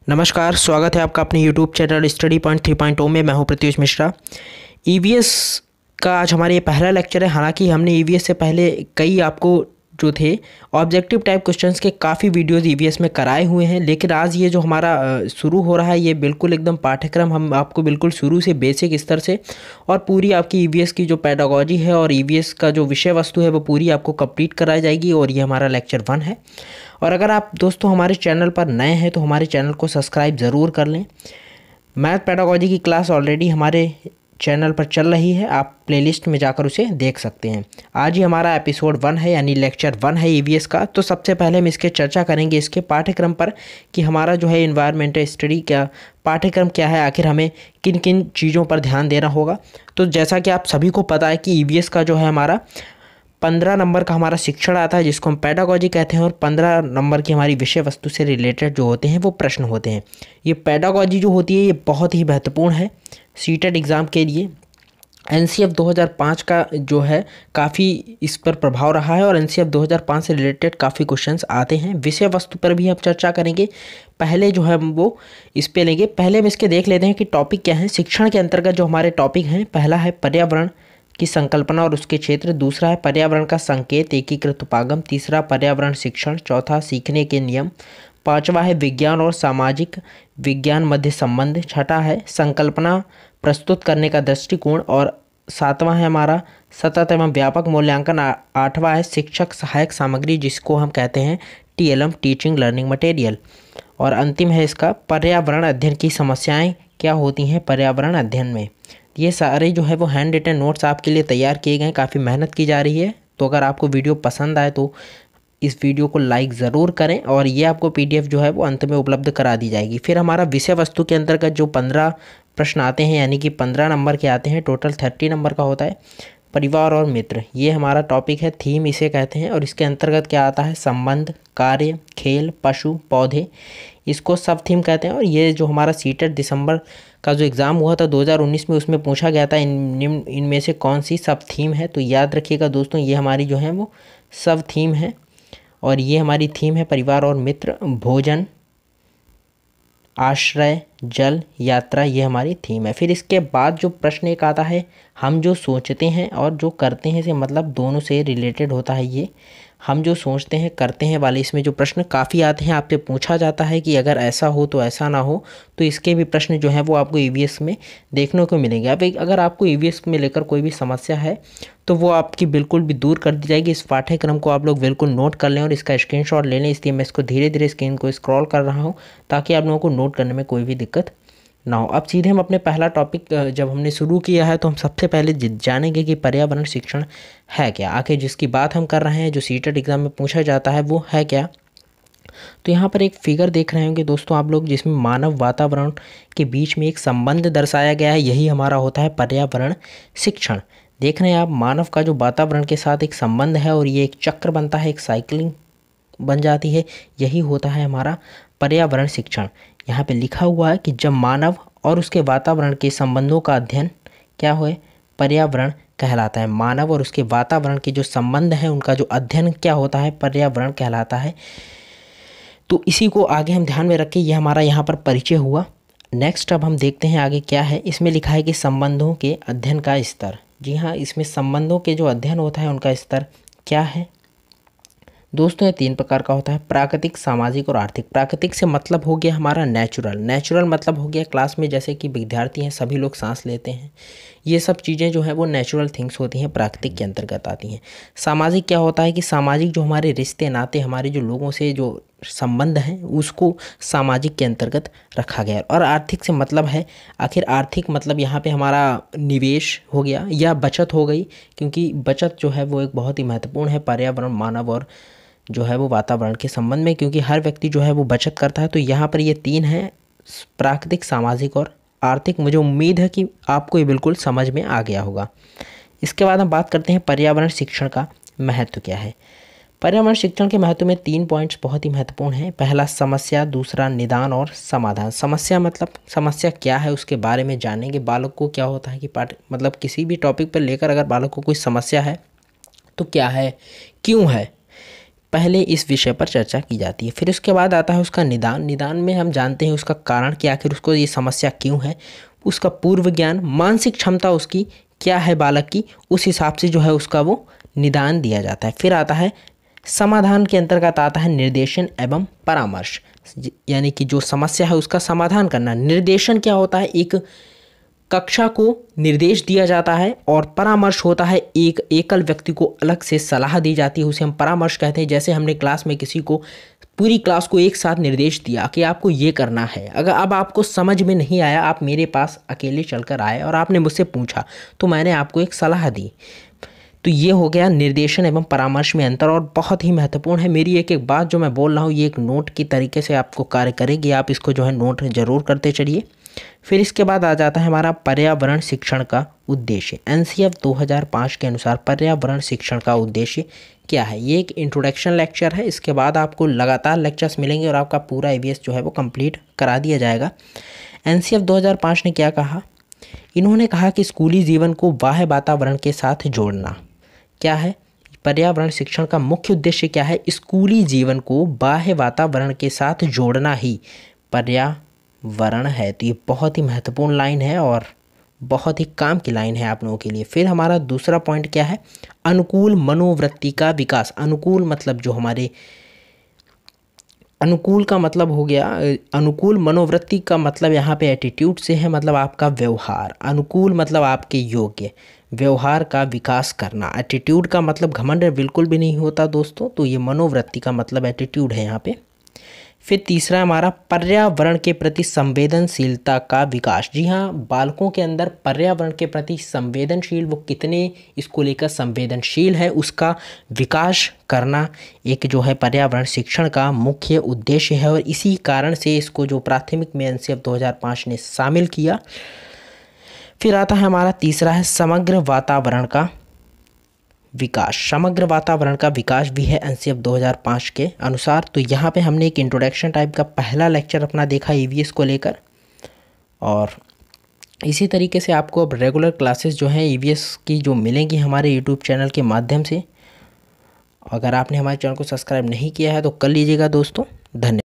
नमस्कार, स्वागत है आपका अपने यूट्यूब चैनल स्टडी पॉइंट 3.0 में। मैं हूं प्रत्युष मिश्रा। ईवीएस का आज हमारा ये पहला लेक्चर है। हालांकि हमने ईवीएस से पहले कई आपको जो थे ऑब्जेक्टिव टाइप क्वेश्चंस के काफ़ी वीडियोस ईवीएस में कराए हुए हैं, लेकिन आज ये जो हमारा शुरू हो रहा है ये बिल्कुल एकदम पाठ्यक्रम हम आपको बिल्कुल शुरू से बेसिक स्तर से और पूरी आपकी ईवीएस की जो पेडागोजी है और ईवीएस का जो विषय वस्तु है वो पूरी आपको कंप्लीट कराई जाएगी। और ये हमारा लेक्चर 1 है। और अगर आप दोस्तों हमारे चैनल पर नए हैं तो हमारे चैनल को सब्सक्राइब ज़रूर कर लें। मैथ पेडागोजी की क्लास ऑलरेडी हमारे चैनल पर चल रही है, आप प्लेलिस्ट में जाकर उसे देख सकते हैं। आज ही हमारा एपिसोड 1 है, यानी लेक्चर 1 है ईवीएस का। तो सबसे पहले हम इसके चर्चा करेंगे इसके पाठ्यक्रम पर कि हमारा जो है एनवायरमेंटल स्टडी का पाठ्यक्रम क्या है, आखिर हमें किन किन चीज़ों पर ध्यान देना होगा। तो जैसा कि आप सभी को पता है कि ईवीएस का जो है हमारा 15 नंबर का हमारा शिक्षण आता है जिसको हम पेडागोजी कहते हैं, और 15 नंबर की हमारी विषय वस्तु से रिलेटेड जो होते हैं वो प्रश्न होते हैं। ये पेडागोजी जो होती है ये बहुत ही महत्वपूर्ण है सीटेट एग्ज़ाम के लिए। एनसीएफ 2005 का जो है काफ़ी इस पर प्रभाव रहा है और एनसीएफ 2005 से रिलेटेड काफ़ी क्वेश्चंस आते हैं। विषय वस्तु पर भी हम चर्चा करेंगे। पहले जो है हम वो इस पे लेंगे। पहले हम इसके देख लेते हैं कि टॉपिक क्या है। शिक्षण के अंतर्गत जो हमारे टॉपिक हैं, पहला है पर्यावरण की संकल्पना और उसके क्षेत्र, दूसरा है पर्यावरण का संकेत एकीकृत उपागम, तीसरा पर्यावरण शिक्षण, चौथा सीखने के नियम, पांचवा है विज्ञान और सामाजिक विज्ञान मध्य संबंध, छठा है संकल्पना प्रस्तुत करने का दृष्टिकोण, और सातवां है हमारा सतत एवं व्यापक मूल्यांकन, आठवां है शिक्षक सहायक सामग्री जिसको हम कहते हैं टीएलएम टीचिंग लर्निंग मटेरियल, और अंतिम है इसका पर्यावरण अध्ययन की समस्याएं क्या होती हैं पर्यावरण अध्ययन में। ये सारे जो है वो हैंड रिटन नोट्स आपके लिए तैयार किए गए हैं, काफ़ी मेहनत की जा रही है। तो अगर आपको वीडियो पसंद आए तो इस वीडियो को लाइक ज़रूर करें, और ये आपको पीडीएफ जो है वो अंत में उपलब्ध करा दी जाएगी। फिर हमारा विषय वस्तु के अंतर्गत जो 15 प्रश्न आते हैं, यानी कि 15 नंबर के आते हैं, टोटल 30 नंबर का होता है। परिवार और मित्र ये हमारा टॉपिक है, थीम इसे कहते हैं। और इसके अंतर्गत क्या आता है, संबंध, कार्य, खेल, पशु, पौधे, इसको सब थीम कहते हैं। और ये जो हमारा सीटेट दिसंबर का जो एग्ज़ाम हुआ था 2019 में, उसमें पूछा गया था इनमें से कौन सी सब थीम है। तो याद रखिएगा दोस्तों, ये हमारी जो है वो सब थीम है। और ये हमारी थीम है परिवार और मित्र, भोजन, आश्रय, जल, यात्रा, ये हमारी थीम है। फिर इसके बाद जो प्रश्न एक आता है, हम जो सोचते हैं और जो करते हैं से मतलब दोनों से रिलेटेड होता है ये। हम जो सोचते हैं करते हैं वाले इसमें जो प्रश्न काफ़ी आते हैं, आपसे पूछा जाता है कि अगर ऐसा हो तो ऐसा ना हो। तो इसके भी प्रश्न जो है वो आपको ईवीएस में देखने को मिलेंगे। अब अगर आपको ईवीएस में लेकर कोई भी समस्या है तो वो आपकी बिल्कुल भी दूर कर दी जाएगी। इस पाठ्यक्रम को आप लोग बिल्कुल नोट कर लें और इसका स्क्रीनशॉट ले लें। इसलिए मैं इसको धीरे धीरे स्क्रीन को स्क्रॉल कर रहा हूँ ताकि आप लोगों को नोट करने में कोई भी दिक्कत ना हो। अब सीधे हम अपने पहला टॉपिक जब हमने शुरू किया है तो हम सबसे पहले जानेंगे कि पर्यावरण शिक्षण है क्या। आखिर जिसकी बात हम कर रहे हैं, जो सीटेट एग्ज़ाम में पूछा जाता है, वो है क्या। तो यहाँ पर एक फिगर देख रहे होंगे दोस्तों आप लोग, जिसमें मानव वातावरण के बीच में एक संबंध दर्शाया गया है। यही हमारा होता है पर्यावरण शिक्षण। देख रहे हैं आप, मानव का जो वातावरण के साथ एक संबंध है और ये एक चक्र बनता है, एक साइकिलिंग बन जाती है, यही होता है हमारा पर्यावरण शिक्षण। यहाँ पे लिखा हुआ है कि जब मानव और उसके वातावरण के संबंधों का अध्ययन क्या होए, पर्यावरण कहलाता है। मानव और उसके वातावरण के जो संबंध हैं उनका जो अध्ययन क्या होता है, पर्यावरण कहलाता है। तो इसी को आगे हम ध्यान में रखें, ये हमारा यहाँ पर परिचय हुआ। नेक्स्ट अब हम देखते हैं आगे क्या है। इसमें लिखा है कि संबंधों के अध्ययन का स्तर। जी हाँ, इसमें संबंधों के जो अध्ययन होता है उनका स्तर क्या है दोस्तों, ये 3 प्रकार का होता है, प्राकृतिक, सामाजिक और आर्थिक। प्राकृतिक से मतलब हो गया हमारा नेचुरल। नेचुरल मतलब हो गया क्लास में जैसे कि विद्यार्थी हैं, सभी लोग सांस लेते हैं, ये सब चीज़ें जो है वो नेचुरल थिंग्स होती हैं, प्राकृतिक के अंतर्गत आती हैं। सामाजिक क्या होता है कि सामाजिक जो हमारे रिश्ते नाते, हमारे जो लोगों से जो संबंध हैं, उसको सामाजिक के अंतर्गत रखा गया। और आर्थिक से मतलब है, आखिर आर्थिक मतलब यहाँ पे हमारा निवेश हो गया या बचत हो गई, क्योंकि बचत जो है वो एक बहुत ही महत्वपूर्ण है पर्यावरण, मानव और जो है वो वातावरण के संबंध में, क्योंकि हर व्यक्ति जो है वो बचत करता है। तो यहाँ पर ये 3 हैं, प्राकृतिक, सामाजिक और आर्थिक। मुझे उम्मीद है कि आपको ये बिल्कुल समझ में आ गया होगा। इसके बाद हम बात करते हैं पर्यावरण शिक्षण का महत्व क्या है। पर्यावरण शिक्षण के महत्व में 3 पॉइंट्स बहुत ही महत्वपूर्ण हैं। पहला समस्या, दूसरा निदान और समाधान। समस्या मतलब समस्या क्या है उसके बारे में जानेंगे। बालक को क्या होता है कि मतलब किसी भी टॉपिक पर लेकर अगर बालक को कोई समस्या है तो क्या है, क्यों है, पहले इस विषय पर चर्चा की जाती है। फिर उसके बाद आता है उसका निदान। निदान में हम जानते हैं उसका कारण कि आखिर उसको ये समस्या क्यों है, उसका पूर्व ज्ञान, मानसिक क्षमता उसकी क्या है बालक की, उस हिसाब से जो है उसका वो निदान दिया जाता है। फिर आता है समाधान के अंतर्गत आता है निर्देशन एवं परामर्श, यानी कि जो समस्या है उसका समाधान करना। निर्देशन क्या होता है, एक कक्षा को निर्देश दिया जाता है, और परामर्श होता है एक एकल व्यक्ति को अलग से सलाह दी जाती है, उसे हम परामर्श कहते हैं। जैसे हमने क्लास में किसी को, पूरी क्लास को एक साथ निर्देश दिया कि आपको ये करना है, अगर अब आपको समझ में नहीं आया, आप मेरे पास अकेले चलकर आए और आपने मुझसे पूछा तो मैंने आपको एक सलाह दी। तो ये हो गया निर्देशन एवं परामर्श में अंतर, और बहुत ही महत्वपूर्ण है। मेरी एक एक बात जो मैं बोल रहा हूँ ये एक नोट की तरीके से आपको कार्य करेगी, आप इसको जो है नोट जरूर करते चलिए। फिर इसके बाद आ जाता है हमारा पर्यावरण शिक्षण का उद्देश्य। एनसीएफ 2005 के अनुसार पर्यावरण शिक्षण का उद्देश्य क्या है। ये एक इंट्रोडक्शन लेक्चर है, इसके बाद आपको लगातार लेक्चर्स मिलेंगे और आपका पूरा ईवीएस जो है वो कंप्लीट करा दिया जाएगा। एनसीएफ 2005 ने क्या कहा, इन्होंने कहा कि स्कूली जीवन को बाह्य वातावरण के साथ जोड़ना। क्या है पर्यावरण शिक्षण का मुख्य उद्देश्य, क्या है, स्कूली जीवन को बाह्य वातावरण के साथ जोड़ना ही पर्यावरण है। तो ये बहुत ही महत्वपूर्ण लाइन है और बहुत ही काम की लाइन है आप लोगों के लिए। फिर हमारा दूसरा पॉइंट क्या है, अनुकूल मनोवृत्ति का विकास। अनुकूल मतलब जो हमारे, अनुकूल का मतलब हो गया, अनुकूल मनोवृत्ति का मतलब यहाँ पे एटीट्यूड से है, मतलब आपका व्यवहार। अनुकूल मतलब आपके योग्य, व्यवहार का विकास करना। एटीट्यूड का मतलब घमंड बिल्कुल भी नहीं होता दोस्तों, तो ये मनोवृत्ति का मतलब एटीट्यूड है यहाँ पे। फिर तीसरा हमारा पर्यावरण के प्रति संवेदनशीलता का विकास। जी हाँ, बालकों के अंदर पर्यावरण के प्रति संवेदनशील, वो कितने इसको लेकर संवेदनशील है, उसका विकास करना एक जो है पर्यावरण शिक्षण का मुख्य उद्देश्य है, और इसी कारण से इसको जो प्राथमिक में एनसीएफ 2005 ने शामिल किया। फिर आता है हमारा तीसरा है समग्र वातावरण का विकास। समग्र वातावरण का विकास भी है एनसीएफ 2005 के अनुसार। तो यहाँ पे हमने एक इंट्रोडक्शन टाइप का पहला लेक्चर अपना देखा ईवीएस को लेकर, और इसी तरीके से आपको अब रेगुलर क्लासेस जो हैं ईवीएस की जो मिलेंगी हमारे यूट्यूब चैनल के माध्यम से। अगर आपने हमारे चैनल को सब्सक्राइब नहीं किया है तो कर लीजिएगा दोस्तों। धन्यवाद।